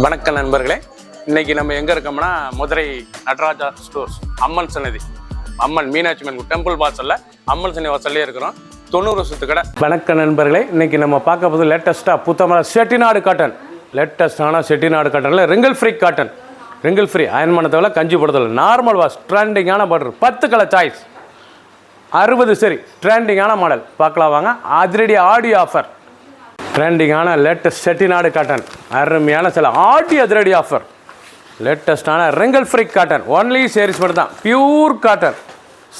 வணக்கம் நண்பர்களே, இன்னைக்கு நம்ம எங்கே இருக்கோம்னா மதுரை நடராஜா ஸ்டோர்ஸ் அம்மன் சன்னதி, அம்மன் மீனாட்சி அம்மன் டெம்பிள் வாசலில் அம்மன் சன்னதி வாசல்லே இருக்கிறோம். 90 வருஷத்து கடை. வணக்கம் நண்பர்களே, இன்னைக்கு நம்ம பார்க்க போது லேட்டஸ்ட்டாக புத்தமர செட்டிநாடு காட்டன், லேட்டஸ்டான செட்டிநாடு காட்டனில் wrinkle free cotton, wrinkle free அயன்மானத்தில் கஞ்சி போடுறதில்ல, நார்மல் வாஷ், ட்ரெண்டிங்கான பார்டர், 10 கலர் சாய்ஸ், 60 சரி, ட்ரெண்டிங்கான மாடல் பார்க்கலாம் வாங்க. அதிரடி ஆடி ஆஃபர், ட்ரெண்டிங்கான லேட்டஸ்ட் செட்டிநாடு காட்டன், அருமையான சில ஆடி அதிரடி ஆஃபர், லேட்டஸ்டான wrinkle free cotton, only sarees மட்டும் தான், பியூர் காட்டன்,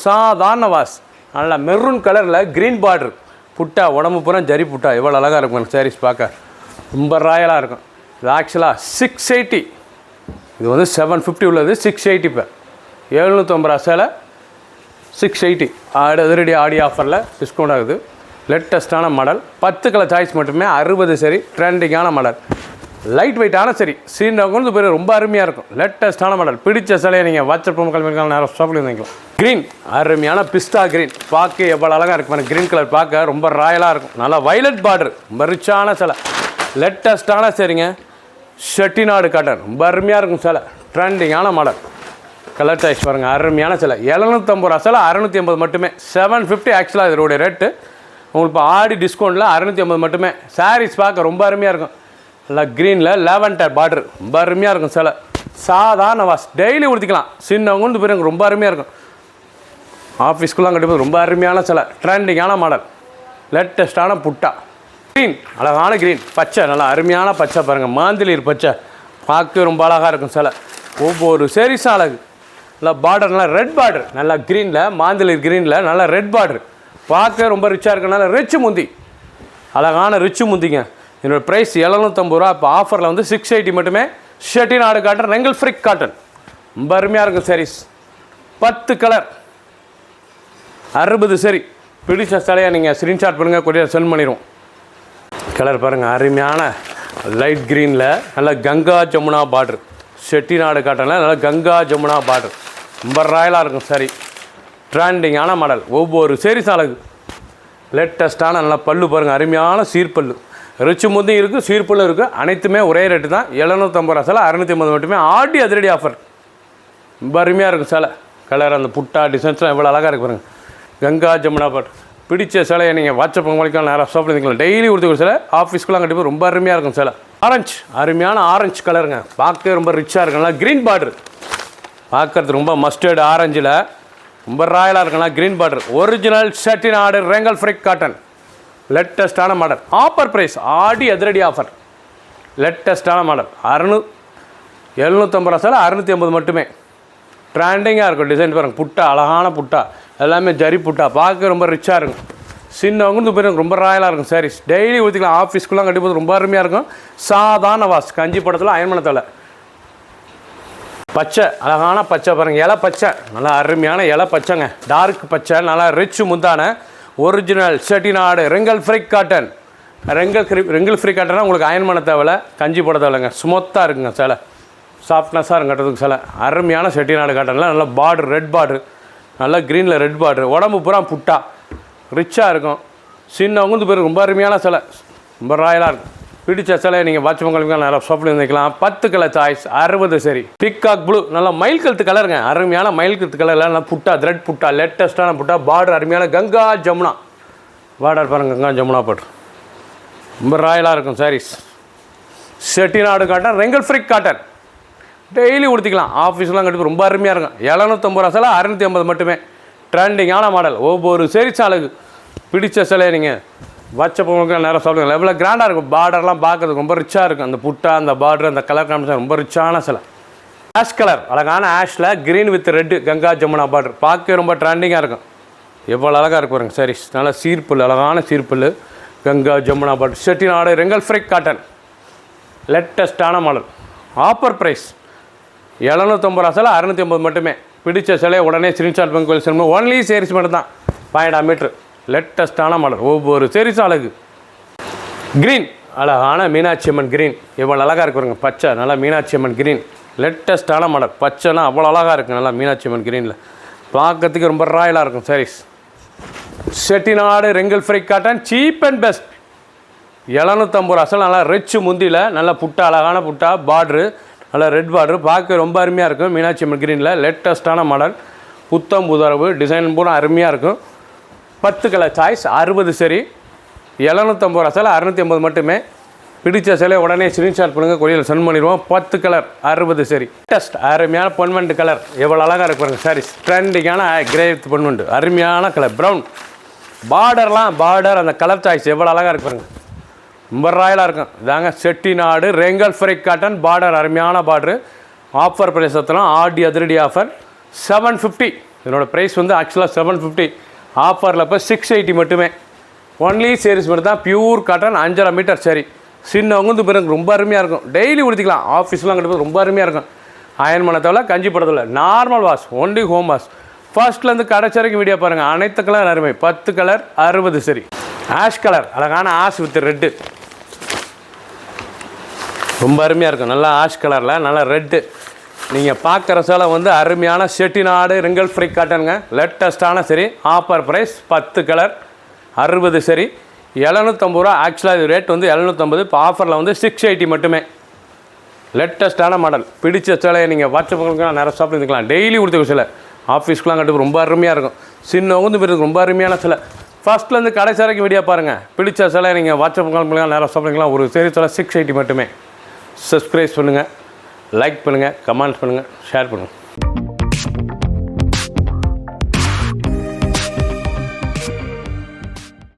சாதாரண வாஷ், நல்லா மெரூன் கலரில் க்ரீன் பார்டர், புட்டா உடம்பு பூரா ஜரி புட்டா, எவ்வளோ அழகாக இருக்கும் சாரீஸ் பார்க்க, ரொம்ப ராயலாக இருக்கும். இது ஆக்சுவலாக 680, இது வந்து 750 உள்ளது, 680 இப்போ 750 சேலை 680 அதிரடி ஆடி ஆஃபரில் டிஸ்கவுண்ட் ஆகுது. லேட்டஸ்ட்டான மாடல், 10 கலர் சாய்ஸ் மட்டுமே, 60 சரி, ட்ரெண்டிங்கான மாடல், லைட் வெயிட்டான சரி, சீனகுந்து பேர் ரொம்ப அருமையாக இருக்கும். லேட்டஸ்ட்டான மாடல், பிடிச்ச சிலையை நீங்கள் வாட்ஸ்அப் கிளம்பிக்கலாம், நேரம் ஷாப்பில் இருந்தீங்களா. க்ரீன், அருமையான பிஸ்டா க்ரீன், பார்க்க எவ்வளோ அழகாக இருக்கும். க்ரீன் கலர் பார்க்க ரொம்ப ராயலாக இருக்கும். நல்லா வைலட் பார்டர், ரொம்ப ரிச்சான சிலை, லேட்டஸ்ட்டான சரிங்க, செட்டிநாடு காட்டன், ரொம்ப அருமையாக இருக்கும் சிலை, ட்ரெண்டிங்கான மாடல், கலர் சாய்ஸ் பாருங்கள், அருமையான சிலை, 750 சிலை 680 மட்டுமே, 750 ஆக்சுவலாக இதோடைய ரேட்டு. உங்களுக்கு இப்போ ஆடி டிஸ்கவுண்ட்டில் 650 மட்டுமே. சாரீஸ் பார்க்க ரொம்ப அருமையாக இருக்கும். நல்லா க்ரீனில் லேவண்டர் பார்டர், ரொம்ப அருமையாக இருக்கும் சிலை, சாதாரண வாஷ், டெய்லி உடுத்திக்கலாம், சின்னவங்க பேர் ரொம்ப அருமையாக இருக்கும். ஆஃபீஸ்க்குலாம் கட்டிப்போது ரொம்ப அருமையான சிலை, ட்ரெண்டிங்கான மாடல், லேட்டஸ்ட்டான புட்டா, க்ரீன், அழகான க்ரீன், பச்சை, நல்லா அருமையான பச்சை பாருங்கள், மாந்திலீர் பச்சை, பார்க்க ரொம்ப அழகாக இருக்கும் சிலை, ஒவ்வொரு சேரீஸும் அழகு. நல்லா பார்டர், நல்லா ரெட் பார்டர், நல்லா க்ரீனில் மாந்திலீர் க்ரீனில் நல்லா ரெட் பார்டர், பார்க்க ரொம்ப ரிச்சாக இருக்கனால ரிச்சு முந்தி, அழகான ரிச்சு முந்திங்க. என்னோட ப்ரைஸ் 750 ரூபா, இப்போ ஆஃபரில் வந்து 680 மட்டுமே. Chettinad cotton, wrinkle free cotton, ரொம்ப அருமையாக இருக்கும் சாரீஸ், 10 கலர் 60 சரி, பிடிச்ச சிலையை நீங்கள் ஸ்க்ரீன்ஷாட் பண்ணுங்கள், கொரியர் சென்ட் பண்ணிடுவோம். கலர் பாருங்கள், அருமையான லைட் க்ரீனில் நல்ல கங்கா ஜமுனா பார்டர், செட்டிநாடு காட்டனில் நல்லா கங்கா ஜமுனா பார்டர், ரொம்ப ராயலாக இருக்கும் சரி, ட்ரெண்டிங்கான மாடல், ஒவ்வொரு சேரீஸ் அழகு, லேட்டஸ்ட்டான நல்லா பல்லு பாருங்கள், அருமையான சீர்பல்லு, ரிச்சு முந்தையும் இருக்குது, சீர்பல்லும் இருக்குது, அனைத்துமே ஒரே ரேட்டு தான். 750 சிலை 650 மட்டுமே, ஆடி அதிரடி ஆஃபர், ரொம்ப அருமையாக இருக்கும் சிலை. கலர் அந்த புட்டா டிசைன்ஸ்லாம் எவ்வளோ அழகாக இருக்கு பாருங்கள், கங்கா ஜமுனா பாட், பிடிச்ச சிலையை நீங்கள் வாட்ஸ்அப் உங்களுக்கு நேரம் ஷாப்பில் இருந்துக்கலாம், டெய்லி கொடுத்துக்கிற சிலை, ஆஃபீஸ்க்குலாம் கண்டிப்பாக ரொம்ப அருமையாக இருக்கும் சிலை. ஆரஞ்சு, அருமையான ஆரஞ்சு கலருங்க, பார்க்க ரொம்ப ரிச்சாக இருக்கும். நல்லா க்ரீன் பார்டர், பார்க்குறது ரொம்ப மஸ்டர்டு ஆரஞ்சில் ரொம்ப ராயலாக இருக்குன்னா, green border, original Chettinad wrinkle free cotton, லேட்டஸ்ட்டான மாடல், ஆஃபர் ப்ரைஸ், ஆடி அதிரடி ஆஃபர், லேட்டஸ்ட்டான மாடல், 750 சிலை 650 மட்டுமே, ட்ரெண்டிங்காக இருக்கும். டிசைன் பாருங்கள், புட்டா, அழகான புட்டா, எல்லாமே ஜரி புட்டா, பார்க்க ரொம்ப ரிச்சாக இருக்கும். சின்னவங்க பேர் ரொம்ப ராயலாக இருக்கும் சாரீஸ், டெய்லி ஊற்றிக்கலாம், ஆஃபீஸ்க்குலாம் கட்டிப்போது ரொம்ப அருமையாக இருக்கும். சாதாரண வாஷ், கஞ்சி படத்தில் அயன்மனத்தில், பச்சை, அழகான பச்சை பாருங்கள், இலை பச்சை, நல்லா அருமையான இலை பச்சைங்க, டார்க் பச்சை, நல்லா ரிச் முந்தான, original Chettinad wrinkle free cotton, wrinkle free காட்டனா உங்களுக்கு அயன்மன தேவையில்ல, கஞ்சி போட தேவையில்லைங்க, ஸ்மூத்தாக இருக்குங்க சிலை, சாஃப்ட்னஸாக இருக்கும் கட்டுறதுக்கு சிலை, அருமையான செட்டிநாடு காட்டனில் நல்லா பார்டர், ரெட் பார்டர், நல்லா க்ரீனில் ரெட் பார்டர், உடம்பு பூரா புட்டா, ரிச்சாக இருக்கும். சின்னவங்க பேர் ரொம்ப அருமையான சிலை, ரொம்ப ராயலாக இருக்கும். பிடிச்ச சிலையை நீங்கள் வாட்ச் உங்களுக்கு நல்லா ஷாப்பில் இருந்துக்கலாம். 10 கலர் சாய்ஸ், 60 சரி, பிக்காக் ப்ளூ, நல்லா மயில் கழுத்து கலருங்க, அருமையான மயில் கழுத்து கலரில் நல்லா புட்டா, த்ரெட் புட்டா, லேட்டஸ்ட்டான புட்டா, பார்டர் அருமையான கங்கா ஜமுனா பார்டர் பாருங்கள், கங்கா ஜமுனா பார்டர், ரொம்ப ராயலாக இருக்கும் saris. Chettinad cotton, wrinkle free cotton, daily உடுத்திக்கலாம், ஆஃபீஸ்லாம் கட்டி ரொம்ப அருமையாக இருக்கும். 750 சிலை 650 மட்டுமே, ட்ரெண்டிங்கான மாடல், ஒவ்வொரு சேரீஸ் அழகு. பிடிச்ச சிலையை நீங்கள் வாட்ஸ்அப் உங்களுக்கு நேரம் சாப்பிடுங்க, எவ்வளோ கிராண்டாக இருக்கும், பார்டர்லாம் பார்க்குறதுக்கு ரொம்ப ரிச்சாக இருக்கும். அந்த புட்டா, அந்த பார்டர், அந்த கலர் காம்பினேஷன் ரொம்ப ரிச்சான சிலை. ஆஷ் கலர், அழகான ஆஷில் green with red, Ganga Jamuna border, பார்க்க ரொம்ப ட்ரெண்டிங்காக இருக்கும். எவ்வளோ அழகாக இருக்கு பாருங்க சாரீஸ், நல்லா சீர்புல், அழகான cheerful, Ganga Jamuna border, Chettinad wrinkle free cotton, லேட்டஸ்ட்டான மாடல், ஆஃபர் ப்ரைஸ் 750 சிலை 650 மட்டுமே. பிடிச்ச சிலையை உடனே ஸ்க்ரீன்ஷாட் பண்ணி செல்லும், ஒன்லி சேரீஸ் மட்டும் தான், 5.5 மீட்ரு, லேட்டஸ்ட்டான மாடல், ஒவ்வொரு சேரீஸும் அழகு. க்ரீன், அழகான மீனாட்சி அம்மன் க்ரீன், எவ்வளோ அழகாக இருக்கு பாருங்க, பச்சை, நல்லா மீனாட்சி அம்மன் க்ரீன், லேட்டஸ்ட்டான மாடல், பச்சைனா அவ்வளோ அழகாக இருக்குது, நல்லா மீனாட்சி அம்மன் க்ரீனில் பார்க்கறதுக்கு ரொம்ப ராயலாக இருக்கும் saris. Chettinad wrinkle free cotton, cheap and best, 750 ரூபா அசல். நல்லா ரிச் முந்தியில் நல்லா புட்டா, அழகான புட்டா, பார்ட்ரு நல்லா ரெட் பார்ட்ரு, பார்க்க ரொம்ப அருமையாக இருக்கும். மீனாட்சி அம்மன் க்ரீனில் லேட்டஸ்ட்டான மாடல், புத்தம் புதரவு, டிசைன் பூரா அருமையாக இருக்கும். 10 கலர் சாய்ஸ், 60 சரி, 750 ரூபா அசல், 650 மட்டுமே. பிடிச்ச சிலை உடனே ஸ்க்ரீன்ஷாட் பண்ணுங்கள், கொரியரில் சென்ட் பண்ணிடுவோம். 10 கலர் 60 சரி. லேட்டஸ்ட் அருமையான பொன்வெண்ட் கலர், எவ்வளோ அழகாக இருக்கு பாருங்கள் சாரீஸ். ட்ரெண்டிங்கான கிரே பொன்வெண்ட், அருமையான கலர் ப்ரௌன். பார்டர் அந்த கலர் சாய்ஸ் எவ்வளோ அழகாக இருக்கு பாருங்கள், ரொம்ப ராயலாக இருக்கும். இதாங்க செட்டிநாடு ரெங்கல் ஃப்ரைக் காட்டன் பார்டர், அருமையான பார்டரு. ஆஃபர் ப்ரைஸ் எத்தலாம், ஆடி அதிரடி ஆஃபர் 750. இதனோட ப்ரைஸ் வந்து ஆக்சுவலாக 750, ஆஃபரில் இப்போ 680 மட்டுமே. ஒன்லி சேரீஸ் மட்டும் தான், பியூர் காட்டன், 5.5 மீட்டர் சரி. சின்னவங்க வந்து பிறகு ரொம்ப அருமையாக இருக்கும், டெய்லி உடுத்திக்கலாம். ஆஃபீஸ்லாம் கண்டிப்பாக ரொம்ப அருமையாக இருக்கும். அயன் பண்ண தேவை, கஞ்சி போட தேவை, normal wash, only home wash. ஃபர்ஸ்ட்லேருந்து கடைசி வரைக்கும் வீடியோ பாருங்கள். அனைத்து கலர் அருமை. 10 கலர் 60 சரி. ஆஷ் கலர், அழகான ஆஷ் வித் ரெட்டு, ரொம்ப அருமையாக இருக்கும். நல்லா ஆஷ் கலரில் நல்லா ரெட்டு. நீங்கள் பார்க்குற சேலை வந்து அருமையான செட்டிநாடு ரெங்கல் ஃப்ரைக் காட்டனுங்க, லேட்டஸ்ட்டான சரி. ஆஃபர் ப்ரைஸ் 10 கலர் 60 சரி, 750 ரூபா. ஆக்சுவலாக இது ரேட் வந்து 750, இப்போ ஆஃபரில் வந்து 680 மட்டுமே. லேட்டஸ்ட்டான மாடல். பிடிச்ச சேலையை நீங்கள் வாட்ஸ்அப்புக்கு நிறைய ஷாப்பில் இருந்துக்கலாம், டெய்லி கொடுத்துக்க சிலை. ஆஃபீஸ்க்குலாம் கண்டிப்பாக ரொம்ப அருமையாக இருக்கும். சின்னவங்க வந்து பிறகு ரொம்ப அருமையான சிலை. ஃபஸ்ட்லேருந்து கடைசி வரைக்கும் வீடியோ பாருங்கள். பிடிச்ச சிலை நீங்கள் வாட்ஸ்அப் கால் பண்ணிக்கலாம், நேரம் ஷாப்பிங்லாம். ஒரு சரி சிலை 680 மட்டுமே. சப்ஸ்கிரைப் பண்ணுங்கள், லைக் பண்ணுங்கள், கமெண்ட்ஸ் பண்ணுங்கள், ஷேர் பண்ணுங்கள்.